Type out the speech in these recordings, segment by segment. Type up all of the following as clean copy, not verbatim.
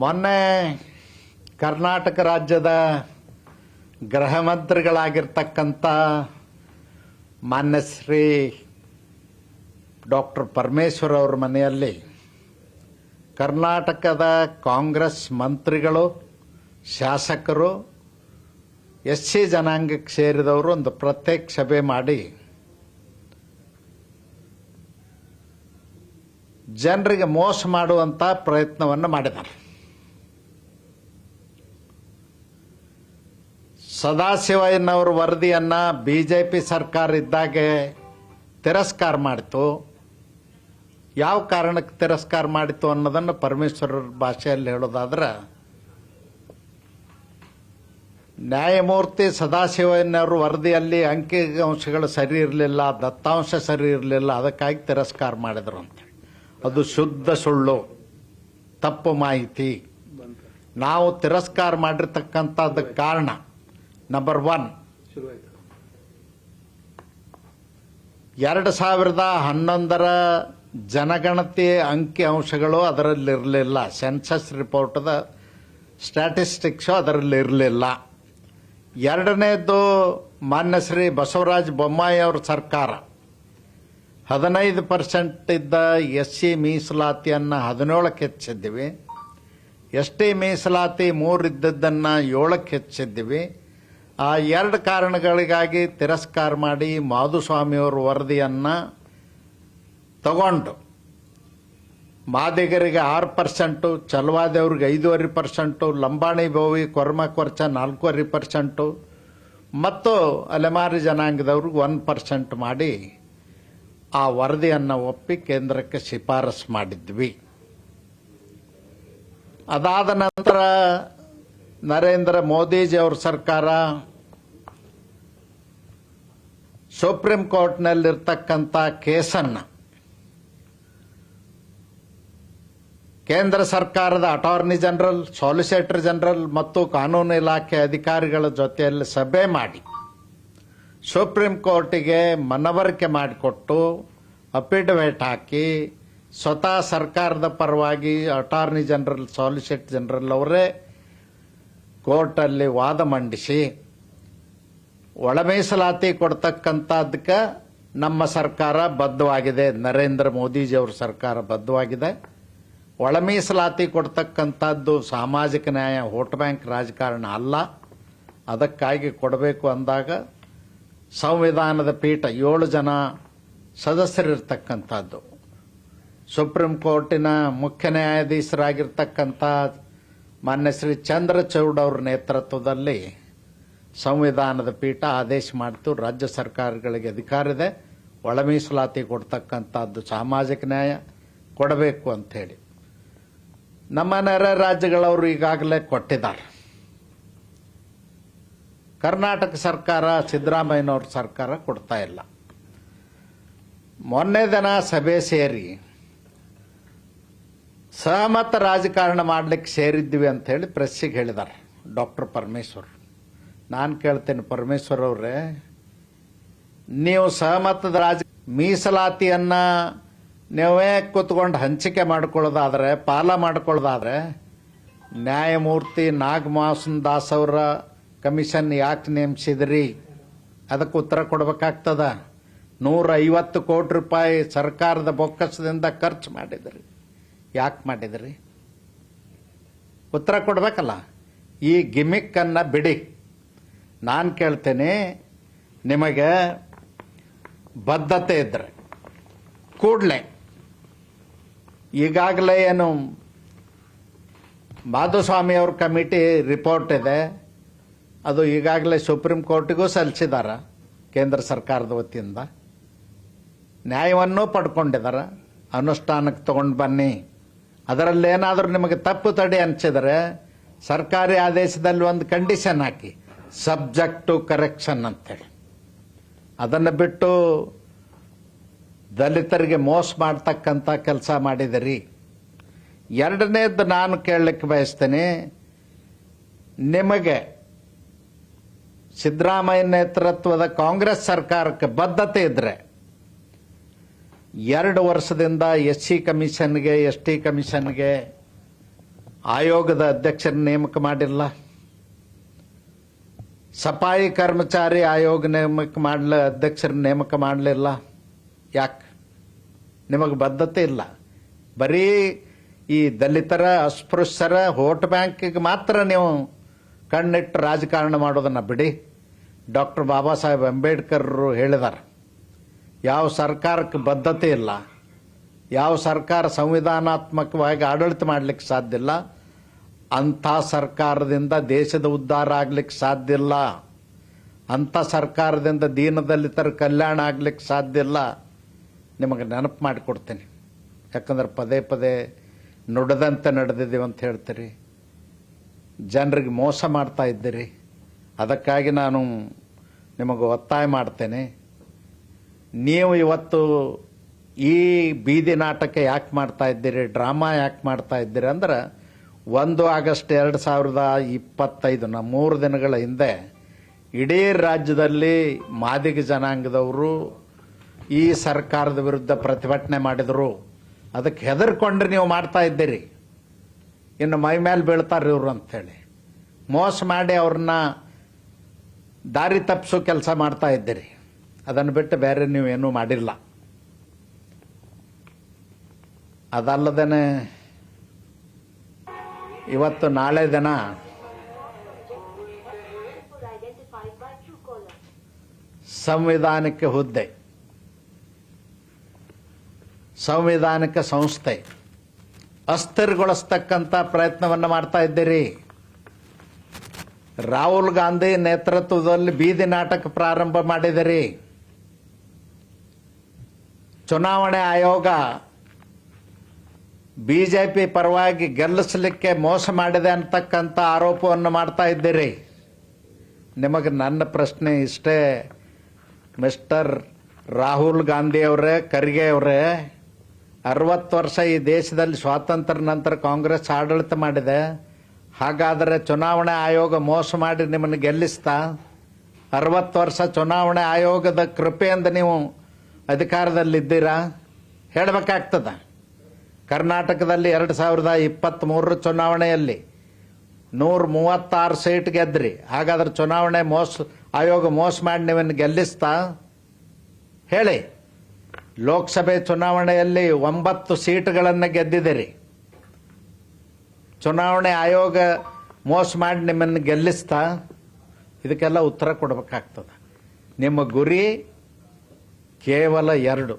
ಮೊನ್ನೆ ಕರ್ನಾಟಕ ರಾಜ್ಯದ ಗೃಹ ಮಂತ್ರಿಗಳಾಗಿರ್ತಕ್ಕಂಥ ಮಾನ್ಯ ಶ್ರೀ ಡಾಕ್ಟರ್ ಪರಮೇಶ್ವರ್ ಅವರ ಮನೆಯಲ್ಲಿ ಕರ್ನಾಟಕದ ಕಾಂಗ್ರೆಸ್ ಮಂತ್ರಿಗಳು, ಶಾಸಕರು, ಎಸ್ಸಿ ಜನಾಂಗಕ್ಕೆ ಸೇರಿದವರು ಒಂದು ಪ್ರತ್ಯೇಕ ಸಭೆ ಮಾಡಿ ಜನರಿಗೆ ಮೋಸ ಮಾಡುವಂಥ ಪ್ರಯತ್ನವನ್ನು ಮಾಡಿದ್ದಾರೆ. ಸದಾಶಿವಯ್ಯನವರ ವರದಿಯನ್ನು ಬಿಜೆಪಿ ಸರ್ಕಾರ ಇದ್ದಾಗೆ ತಿರಸ್ಕಾರ ಮಾಡಿತು. ಯಾವ ಕಾರಣಕ್ಕೆ ತಿರಸ್ಕಾರ ಮಾಡಿತು ಅನ್ನೋದನ್ನು ಪರಮೇಶ್ವರರ ಭಾಷೆಯಲ್ಲಿ ಹೇಳೋದಾದ್ರೆ, ನ್ಯಾಯಮೂರ್ತಿ ಸದಾಶಿವಯ್ಯನವರ ವರದಿಯಲ್ಲಿ ಅಂಕಿಅಂಶಗಳು ಸರಿ ಇರಲಿಲ್ಲ, ದತ್ತಾಂಶ ಸರಿ ಇರಲಿಲ್ಲ, ಅದಕ್ಕಾಗಿ ತಿರಸ್ಕಾರ ಮಾಡಿದ್ರು ಅಂತ. ಅದು ಶುದ್ಧ ಸುಳ್ಳು, ತಪ್ಪು ಮಾಹಿತಿ. ನಾವು ತಿರಸ್ಕಾರ ಮಾಡಿರ್ತಕ್ಕಂಥದ್ದು ಕಾರಣ ನಂಬರ್ 1, 2011ರ ಜನಗಣತಿ ಅಂಕಿ ಅಂಶಗಳು ಅದರಲ್ಲಿರಲಿಲ್ಲ. Census ರಿಪೋರ್ಟ್ದ statistics ಅದರಲ್ಲಿರಲಿಲ್ಲ. ಎರಡನೇದು, ಮಾನ್ಯ ಶ್ರೀ ಬಸವರಾಜ ಬೊಮ್ಮಾಯಿ ಅವರ ಸರ್ಕಾರ 15% ಇದ್ದ ಎಸ್ಸಿ ಮೀಸಲಾತಿಯನ್ನು 17ಕ್ಕೆ ಹೆಚ್ಚಿದ್ದೀವಿ. ಎಸ್ಟಿ ಮೀಸಲಾತಿ 3 ಇದ್ದದ್ದನ್ನು 7ಕ್ಕೆ ಹೆಚ್ಚಿದ್ದೀವಿ. ಆ 2 ಕಾರಣಗಳಿಗಾಗಿ ತಿರಸ್ಕಾರ ಮಾಡಿ ಮಾಧುಸ್ವಾಮಿಯವರ ವರದಿಯನ್ನು ತಗೊಂಡು ಮಾದಿಗರಿಗೆ 6%, ಚಲವಾದಿಯವ್ರಿಗೆ 5.5%, ಲಂಬಾಣಿ ಬೋವಿ ಕೊರ್ಮ ಕೊರ್ಚ 4.5% ಮತ್ತು ಅಲೆಮಾರಿ ಜನಾಂಗದವ್ರಿಗೆ 1% ಮಾಡಿ ಆ ವರದಿಯನ್ನು ಒಪ್ಪಿ ಕೇಂದ್ರಕ್ಕೆ ಶಿಫಾರಸು ಮಾಡಿದ್ವಿ. ಅದಾದ ನಂತರ ನರೇಂದ್ರ ಮೋದಿಜಿಯವರ ಸರ್ಕಾರ ಸುಪ್ರೀಂ ಕೋರ್ಟ್ನಲ್ಲಿರ್ತಕ್ಕಂಥ ಕೇಸನ್ನು ಕೇಂದ್ರ ಸರ್ಕಾರದ ಅಟಾರ್ನಿ ಜನರಲ್, ಸಾಲಿಸಿಟರ್ ಜನರಲ್ ಮತ್ತು ಕಾನೂನು ಇಲಾಖೆ ಅಧಿಕಾರಿಗಳ ಜೊತೆಯಲ್ಲಿ ಸಭೆ ಮಾಡಿ ಸುಪ್ರೀಂ ಕೋರ್ಟಿಗೆ ಮನವರಿಕೆ ಮಾಡಿಕೊಟ್ಟು ಅಫಿಡವಿಟ್ ಹಾಕಿ ಸ್ವತಃ ಸರ್ಕಾರದ ಪರವಾಗಿ ಅಟಾರ್ನಿ ಜನರಲ್, ಸಾಲಿಸಿಟರ್ ಜನರಲ್ ಅವರೇ ಕೋರ್ಟಲ್ಲಿ ವಾದ ಮಂಡಿಸಿ ಒಳ ಮೀಸಲಾತಿ ಕೊಡ್ತಕ್ಕಂಥದ್ದಕ್ಕೆ ನಮ್ಮ ಸರ್ಕಾರ ಬದ್ಧವಾಗಿದೆ, ನರೇಂದ್ರ ಮೋದಿಜಿಯವರ ಸರ್ಕಾರ ಬದ್ಧವಾಗಿದೆ. ಒಳ ಮೀಸಲಾತಿ ಕೊಡ್ತಕ್ಕಂಥದ್ದು ಸಾಮಾಜಿಕ ನ್ಯಾಯ, ವೋಟ್ ಬ್ಯಾಂಕ್ ರಾಜಕಾರಣ ಅಲ್ಲ. ಅದಕ್ಕಾಗಿ ಕೊಡಬೇಕು ಅಂದಾಗ ಸಂವಿಧಾನದ ಪೀಠ 7 ಜನ ಸದಸ್ಯರಿರ್ತಕ್ಕಂಥದ್ದು, ಸುಪ್ರೀಂ ಕೋರ್ಟಿನ ಮುಖ್ಯ ನ್ಯಾಯಾಧೀಶರಾಗಿರ್ತಕ್ಕಂಥ ಮಾನ್ಯ ಶ್ರೀ ಚಂದ್ರಚೂಡ್ ಅವರ ನೇತೃತ್ವದಲ್ಲಿ ಸಂವಿಧಾನದ ಪೀಠ ಆದೇಶ ಮಾಡಿತು. ರಾಜ್ಯ ಸರ್ಕಾರಗಳಿಗೆ ಅಧಿಕಾರ ಇದೆ, ಒಳ ಮೀಸಲಾತಿ ಕೊಡ್ತಕ್ಕಂಥದ್ದು ಸಾಮಾಜಿಕ ನ್ಯಾಯ ಕೊಡಬೇಕು ಅಂಥೇಳಿ. ನಮ್ಮ ನೆರೆ ರಾಜ್ಯಗಳವರು ಈಗಾಗಲೇ ಕೊಟ್ಟಿದ್ದಾರೆ. ಕರ್ನಾಟಕ ಸರ್ಕಾರ, ಸಿದ್ದರಾಮಯ್ಯನವ್ರ ಸರ್ಕಾರ ಕೊಡ್ತಾ ಇಲ್ಲ. ಮೊನ್ನೆ ದಿನ ಸಭೆ ಸೇರಿ ಸಹಮತ ರಾಜಕಾರಣ ಮಾಡಲಿಕ್ಕೆ ಸೇರಿದ್ವಿ ಅಂತ ಹೇಳಿ ಪ್ರೆಸ್ಸಿಗೆ ಹೇಳಿದ್ದಾರೆ ಡಾಕ್ಟರ್ ಪರಮೇಶ್ವರ್. ನಾನು ಕೇಳ್ತೇನೆ, ಪರಮೇಶ್ವರ್ ಅವರೇ, ನೀವು ಸಹಮತದ ಮೀಸಲಾತಿಯನ್ನ ನೀವೇ ಕೂತ್ಕೊಂಡು ಹಂಚಿಕೆ ಮಾಡ್ಕೊಳ್ಳೋದಾದ್ರೆ, ಪಾಲ ಮಾಡ್ಕೊಳ್ಳೋದಾದ್ರೆ, ನ್ಯಾಯಮೂರ್ತಿ ನಾಗಮೋಹನ್ ದಾಸ್ ಅವರ ಕಮಿಷನ್ ಯಾಕೆ ನೇಮಿಸಿದ್ರಿ? ಅದಕ್ಕೆ ಉತ್ತರ ಕೊಡಬೇಕಾಗ್ತದ. 150 ಕೋಟಿ ರೂಪಾಯಿ ಸರ್ಕಾರದ ಬೊಕ್ಕಸದಿಂದ ಖರ್ಚು ಮಾಡಿದ್ರಿ, ಯಾಕೆ ಮಾಡಿದ್ರಿ? ಉತ್ತರ ಕೊಡಬೇಕಲ್ಲ. ಈ ಗಿಮಿಕ್ಕನ್ನು ಬಿಡಿ. ನಾನು ಕೇಳ್ತೇನೆ, ನಿಮಗೆ ಬದ್ಧತೆ ಇದ್ರೆ ಕೂಡಲೇ ಈಗಾಗಲೇ ಏನು ಮಾಧುಸ್ವಾಮಿ ಅವ್ರ ಕಮಿಟಿ ರಿಪೋರ್ಟ್ ಇದೆ, ಅದು ಈಗಾಗಲೇ ಸುಪ್ರೀಂ ಕೋರ್ಟಿಗೂ ಸಲ್ಲಿಸಿದಾರ. ಕೇಂದ್ರ ಸರ್ಕಾರದ ವತಿಯಿಂದ ನ್ಯಾಯವನ್ನು ಪಡ್ಕೊಂಡಿದ್ದಾರೆ. ಅನುಷ್ಠಾನಕ್ಕೆ ತಗೊಂಡು ಬನ್ನಿ. ಅದರಲ್ಲೇನಾದರೂ ನಿಮಗೆ ತಪ್ಪು ತಡೆ ಅನಿಸಿದರೆ ಸರ್ಕಾರಿ ಆದೇಶದಲ್ಲಿ ಒಂದು ಕಂಡೀಷನ್ ಹಾಕಿ, ಸಬ್ಜೆಕ್ಟ್ ಟು ಕರೆಕ್ಷನ್ ಅಂತೇಳಿ. ಅದನ್ನು ಬಿಟ್ಟು ದಲಿತರಿಗೆ ಮೋಸ ಮಾಡ್ತಕ್ಕಂಥ ಕೆಲಸ ಮಾಡಿದಿರಿ. ಎರಡನೇದ್ದು ನಾನು ಕೇಳಲಿಕ್ಕೆ ಬಯಸ್ತೇನೆ, ನಿಮಗೆ ಸಿದ್ದರಾಮಯ್ಯ ನೇತೃತ್ವದ ಕಾಂಗ್ರೆಸ್ ಸರ್ಕಾರಕ್ಕೆ ಬದ್ಧತೆ ಇದ್ರೆ 2 ವರ್ಷದಿಂದ ಎಸ್ಸಿ ಕಮಿಷನ್ಗೆ, ಎಸ್ಟಿ ಕಮಿಷನ್ಗೆ ಆಯೋಗದ ಅಧ್ಯಕ್ಷರ ನೇಮಕ ಮಾಡಿಲ್ಲ. ಸಫಾಯಿ ಕರ್ಮಚಾರಿ ಆಯೋಗ ಅಧ್ಯಕ್ಷರ ನೇಮಕ ಮಾಡಲಿಲ್ಲ. ಯಾಕೆ? ನಿಮಗೆ ಬದ್ಧತೆ ಇಲ್ಲ. ಬರೀ ಈ ದಲಿತರ, ಅಸ್ಪೃಶ್ಯರ ವೋಟ್ ಬ್ಯಾಂಕಿಗೆ ಮಾತ್ರ ನೀವು ಕಣ್ಣಿಟ್ಟು ರಾಜಕಾರಣ ಮಾಡೋದನ್ನು ಬಿಡಿ. ಡಾಕ್ಟರ್ ಬಾಬಾ ಸಾಹೇಬ್ ಅಂಬೇಡ್ಕರ್ ಹೇಳಿದ್ದಾರೆ, ಯಾವ ಸರ್ಕಾರಕ್ಕೆ ಬದ್ಧತೆ ಇಲ್ಲ, ಯಾವ ಸರ್ಕಾರ ಸಂವಿಧಾನಾತ್ಮಕವಾಗಿ ಆಡಳಿತ ಮಾಡಲಿಕ್ಕೆ ಸಾಧ್ಯ ಇಲ್ಲ, ಅಂಥ ಸರ್ಕಾರದಿಂದ ದೇಶದ ಉದ್ಧಾರ ಆಗ್ಲಿಕ್ಕೆ ಸಾಧ್ಯ ಇಲ್ಲ. ಅಂಥ ಸರ್ಕಾರದಿಂದ ದೀನದಲಿತರ ಕಲ್ಯಾಣ ಆಗ್ಲಿಕ್ಕೆ ಸಾಧ್ಯ ಇಲ್ಲ. ನಿಮಗೆ ನೆನಪು ಮಾಡಿಕೊಡ್ತೀನಿ. ಯಾಕಂದ್ರೆ ಪದೇ ಪದೇ ನುಡಿದಂತೆ ನಡೆದಿದ್ದೀವಿ ಅಂತ ಹೇಳ್ತೀರಿ, ಜನರಿಗೆ ಮೋಸ ಮಾಡ್ತಾ ಇದ್ದೀರಿ. ಅದಕ್ಕಾಗಿ ನಾನು ನಿಮಗೆ ಒತ್ತಾಯ ಮಾಡ್ತೇನೆ, ನೀವು ಇವತ್ತು ಈ ಬೀದಿ ನಾಟಕ ಯಾಕೆ ಮಾಡ್ತಾ ಇದ್ದೀರಿ, ಡ್ರಾಮಾ ಯಾಕೆ ಮಾಡ್ತಾ ಇದ್ದೀರಿ ಅಂದ್ರೆ 1 ಆಗಸ್ಟ್ 2025 3 ದಿನಗಳ ಹಿಂದೆ ಇಡೀ ರಾಜ್ಯದಲ್ಲಿ ಮಾದಿಗ ಜನಾಂಗದವರು ಈ ಸರ್ಕಾರದ ವಿರುದ್ಧ ಪ್ರತಿಭಟನೆ ಮಾಡಿದರು. ಅದಕ್ಕೆ ಹೆದರ್ಕೊಂಡ್ರೆ ನೀವು ಮಾಡ್ತಾ ಇದ್ದೀರಿ. ಇನ್ನು ಮೈ ಮೇಲೆ ಬೀಳ್ತಾರೆ ಇವರು ಅಂಥೇಳಿ ಮೋಸ ಮಾಡಿ ಅವ್ರನ್ನ ದಾರಿ ತಪ್ಪಿಸೋ ಕೆಲಸ ಮಾಡ್ತಾ ಇದ್ದೀರಿ. ಅದನ್ನು ಬಿಟ್ಟು ಬೇರೆ ನೀವೇನೂ ಮಾಡಿಲ್ಲ. ಅದಲ್ಲದೇ ಇವತ್ತು ನಾಳೆ ದಿನ ಸಂವಿಧಾನಿಕ ಹುದ್ದೆ, ಸಂವಿಧಾನಿಕ ಸಂಸ್ಥೆ ಅಸ್ಥಿರಗೊಳಿಸ್ತಕ್ಕಂಥ ಪ್ರಯತ್ನವನ್ನು ಮಾಡ್ತಾ ಇದ್ದೀರಿ. ರಾಹುಲ್ ಗಾಂಧಿ ನೇತೃತ್ವದಲ್ಲಿ ಬೀದಿ ನಾಟಕ ಪ್ರಾರಂಭ ಮಾಡಿದಿರಿ. ಚುನಾವಣೆ ಆಯೋಗ ಬಿಜೆಪಿ ಪರವಾಗಿ ಗೆಲ್ಲಿಸಲಿಕ್ಕೆ ಮೋಸ ಮಾಡಿದೆ ಅಂತಕ್ಕಂಥ ಆರೋಪವನ್ನು ಮಾಡ್ತಾ ಇದ್ದೀರಿ. ನಿಮಗೆ ನನ್ನ ಪ್ರಶ್ನೆ ಇಷ್ಟೇ, ಮಿಸ್ಟರ್ ರಾಹುಲ್ ಗಾಂಧಿ ಅವರೇ, ಖರ್ಗೆ ಅವರೇ, 60 ವರ್ಷ ಈ ದೇಶದಲ್ಲಿ ಸ್ವಾತಂತ್ರ್ಯ ನಂತರ ಕಾಂಗ್ರೆಸ್ ಆಡಳಿತ ಮಾಡಿದೆ. ಹಾಗಾದರೆ ಚುನಾವಣೆ ಆಯೋಗ ಮೋಸ ಮಾಡಿ ನಿಮ್ಮನ್ನು ಗೆಲ್ಲಿಸ್ತಾ? 60 ವರ್ಷ ಚುನಾವಣೆ ಆಯೋಗದ ಕೃಪೆಯಿಂದ ನೀವು ಅಧಿಕಾರದಲ್ಲಿದ್ದೀರಾ? ಹೇಳಬೇಕಾಗ್ತದ. ಕರ್ನಾಟಕದಲ್ಲಿ 2023 ಚುನಾವಣೆಯಲ್ಲಿ 136 ಸೀಟ್ ಗೆದ್ರಿ. ಹಾಗಾದ್ರೆ ಚುನಾವಣೆ ಆಯೋಗ ಮೋಸ ಮಾಡಿ ನೀವನ್ನು ಗೆಲ್ಲಿಸ್ತಾ? ಹೇಳಿ. ಲೋಕಸಭೆ ಚುನಾವಣೆಯಲ್ಲಿ 9 ಸೀಟ್ಗಳನ್ನು ಗೆದ್ದಿದ್ದೀರಿ. ಚುನಾವಣೆ ಆಯೋಗ ಮೋಸ ಮಾಡಿ ನಿಮ್ಮನ್ನು ಗೆಲ್ಲಿಸ್ತಾ? ಇದಕ್ಕೆಲ್ಲ ಉತ್ತರ ಕೊಡಬೇಕಾಗ್ತದೆ. ನಿಮ್ಮ ಗುರಿ ಕೇವಲ 2: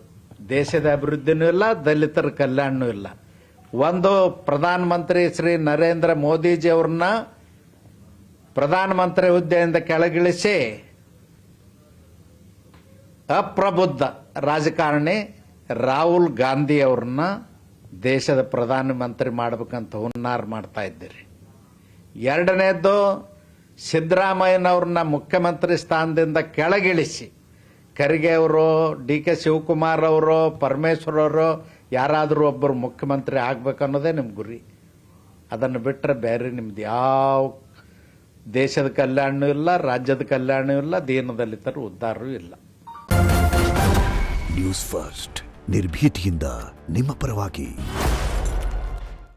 ದೇಶದ ಅಭಿವೃದ್ಧಿನೂ ಇಲ್ಲ, ದಲಿತರ ಕಲ್ಯಾಣನೂ ಇಲ್ಲ. ಒಂದು, ಪ್ರಧಾನಮಂತ್ರಿ ಶ್ರೀ ನರೇಂದ್ರ ಮೋದಿಜಿ ಅವ್ರನ್ನ ಪ್ರಧಾನಮಂತ್ರಿ ಹುದ್ದೆಯಿಂದ ಕೆಳಗಿಳಿಸಿ ಅಪ್ರಬುದ್ಧ ರಾಜಕಾರಣಿ ರಾಹುಲ್ ಗಾಂಧಿ ಅವ್ರನ್ನ ದೇಶದ ಪ್ರಧಾನಮಂತ್ರಿ ಮಾಡಬೇಕಂತ ಹುನ್ನಾರ ಮಾಡ್ತಾ ಇದ್ದೀರಿ. ಎರಡನೇದ್ದು, ಸಿದ್ದರಾಮಯ್ಯನವ್ರನ್ನ ಮುಖ್ಯಮಂತ್ರಿ ಸ್ಥಾನದಿಂದ ಕೆಳಗಿಳಿಸಿ ಖರ್ಗೆ ಅವರು, ಡಿ ಕೆ ಶಿವಕುಮಾರ್ ಅವರು, ಪರಮೇಶ್ವರ್ ಅವರು ಯಾರಾದರೂ ಒಬ್ಬರು ಮುಖ್ಯಮಂತ್ರಿ ಆಗ್ಬೇಕನ್ನೋದೇ ನಿಮ್ಮ ಗುರಿ. ಅದನ್ನು ಬಿಟ್ಟರೆ ಬೇರೆ ನಿಮ್ದು ಯಾವ ದೇಶದ ಕಲ್ಯಾಣವೂ ಇಲ್ಲ, ರಾಜ್ಯದ ಕಲ್ಯಾಣವೂ ಇಲ್ಲ, ದೀನದಲಿತರ ಉದ್ಧಾರವೂ ಇಲ್ಲ. ನ್ಯೂಸ್ ಫಸ್ಟ್, ನಿರ್ಭೀತಿಯಿಂದ ನಿಮ್ಮ ಪರವಾಗಿ.